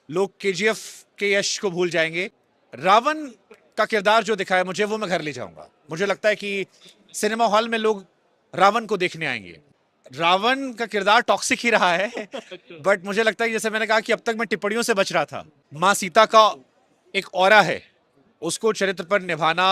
लोग केजीएफ के यश को भूल जाएंगे। रावण का किरदार जो दिखाया मुझे, वो मैं घर ले जाऊंगा। मुझे लगता है कि सिनेमा हॉल में लोग रावण को देखने आएंगे। रावण का किरदार टॉक्सिक ही रहा है बट मुझे लगता है जैसे मैंने कहा कि अब तक मैं टिप्पणियों से बच रहा था। माँ सीता का एक ऑरा है, उसको चरित्र पर निभाना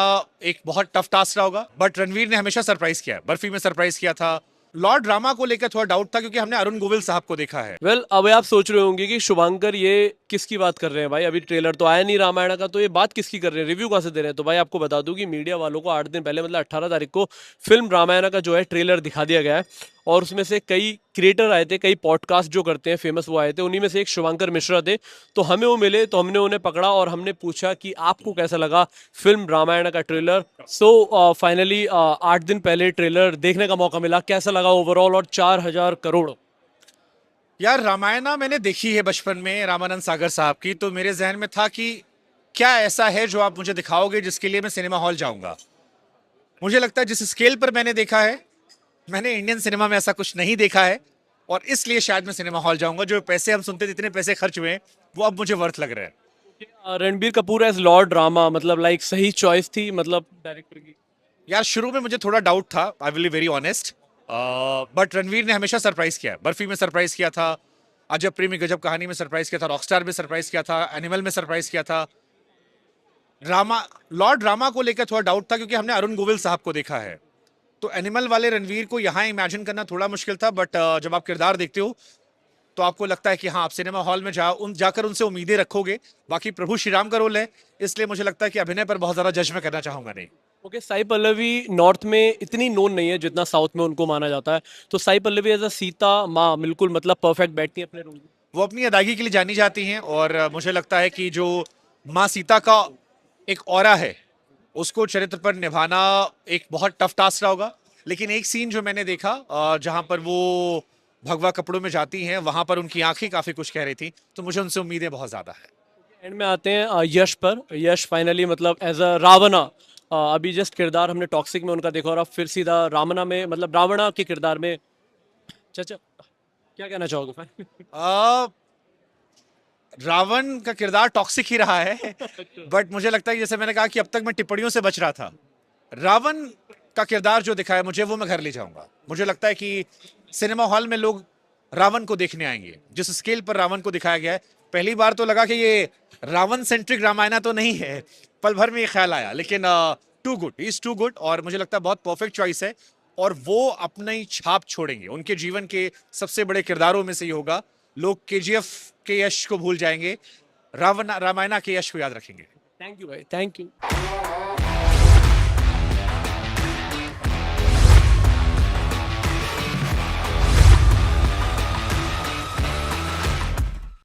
एक बहुत टफ टास्क रहा होगा, बट रणवीर ने हमेशा सरप्राइज किया है। बर्फी में सरप्राइज किया था। लॉर्ड ड्रामा को लेकर थोड़ा डाउट था क्योंकि हमने अरुण गोविल साहब को देखा है। अब आप सोच रहे होंगे कि शुभांकर ये किसकी बात कर रहे हैं भाई, अभी ट्रेलर तो आया नहीं रामायण का, तो ये बात किसकी कर रहे हैं, रिव्यू कहाँ से दे रहे हैं। तो भाई आपको बता दूं कि मीडिया वालों को 8 दिन पहले मतलब 18 तारीख को फिल्म रामायण का जो है ट्रेलर दिखा दिया गया है। और उसमें से कई क्रिएटर आए थे, कई पॉडकास्ट जो करते हैं फेमस वो आए थे, उन्हीं में से एक शुभांकर मिश्रा थे। तो हमें वो मिले, तो हमने उन्हें पकड़ा और हमने पूछा कि आपको कैसा लगा फिल्म रामायण का ट्रेलर। सो फाइनली 8 दिन पहले ट्रेलर देखने का मौका मिला, कैसा लगा ओवरऑल, और 4,000 करोड़। यार रामायणा मैंने देखी है बचपन में रामानंद सागर साहब की, तो मेरे जहन में था कि क्या ऐसा है जो आप मुझे दिखाओगे जिसके लिए मैं सिनेमा हॉल जाऊंगा। मुझे लगता है जिस स्केल पर मैंने देखा है, मैंने इंडियन सिनेमा में ऐसा कुछ नहीं देखा है, और इसलिए शायद मैं सिनेमा हॉल जाऊंगा। जो पैसे हम सुनते थे, इतने पैसे खर्च हुए हैं, वो अब मुझे वर्थ लग रहे हैं। रणबीर कपूर एज लॉर्ड ड्रामा, मतलब लाइक सही चॉइस थी मतलब डायरेक्टर की। यार शुरू में मुझे थोड़ा डाउट था, I will be very honest, but Ranveer ने हमेशा सरप्राइज किया है। बर्फी में सरप्राइज किया था, अजब प्रेमी गजब कहानी में सरप्राइज किया था, रॉकस्टार में सरप्राइज किया था, एनिमल में सरप्राइज किया था। ड्रामा, लॉर्ड ड्रामा को लेकर थोड़ा डाउट था क्योंकि हमने अरुण गोविल साहब को देखा है। तो एनिमल वाले रणवीर को यहाँ इमेजिन करना थोड़ा मुश्किल था, बट जब आप किरदार देखते हो तो आपको लगता है कि हाँ, आप सिनेमा हॉल में जाकर उनसे उम्मीदें रखोगे। बाकी प्रभु श्री राम का रोल है, इसलिए मुझे लगता है कि अभिनय पर बहुत ज्यादा जज मैं करना चाहूंगा नहीं। ओके, साई पल्लवी नॉर्थ में इतनी नोन नहीं है जितना साउथ में उनको माना जाता है। तो साई पल्लवी एज अ सीता माँ बिल्कुल मतलब परफेक्ट बैठती है अपने रोल में। वो अपनी अदायगी के लिए जानी जाती हैं, और मुझे लगता है कि जो माँ सीता का एक ऑरा है, उसको चरित्र पर निभाना एक बहुत टफ टास्क रहा होगा। लेकिन एक सीन जो मैंने देखा, जहां पर वो भगवा कपड़ों में जाती हैं, वहां पर उनकी आंखें काफी कुछ कह रही थी, तो मुझे उनसे उम्मीदें बहुत ज्यादा है। एंड में आते हैं यश पर। यश फाइनली मतलब एज अ रावणा, अभी जस्ट किरदार हमने टॉक्सिक में उनका देखा और अब फिर सीधा रावणा में, मतलब रावणा के किरदार में। चाचा क्या कहना चाहोगे? आ, रावण का किरदार टॉक्सिक ही रहा है बट मुझे लगता है जैसे मैंने कहा कि अब तक मैं टिप्पणियों से बच रहा था। रावण का किरदार जो दिखाया मुझे, वो मैं घर ले जाऊंगा। मुझे लगता है कि सिनेमा हॉल में लोग रावण को देखने आएंगे। जिस स्केल पर रावण को दिखाया गया है, पहली बार तो लगा कि ये रावण सेंट्रिक रामायण तो नहीं है, पल भर में ये ख्याल आया। लेकिन too good, is too good, और मुझे लगता है बहुत परफेक्ट चॉइस है। और वो अपनी छाप छोड़ेंगे, उनके जीवन के सबसे बड़े किरदारों में से ये होगा। लोग केजीएफ के यश को भूल जाएंगे, रावण रामायणा के यश को याद रखेंगे। थैंक यू भाई, थैंक यू।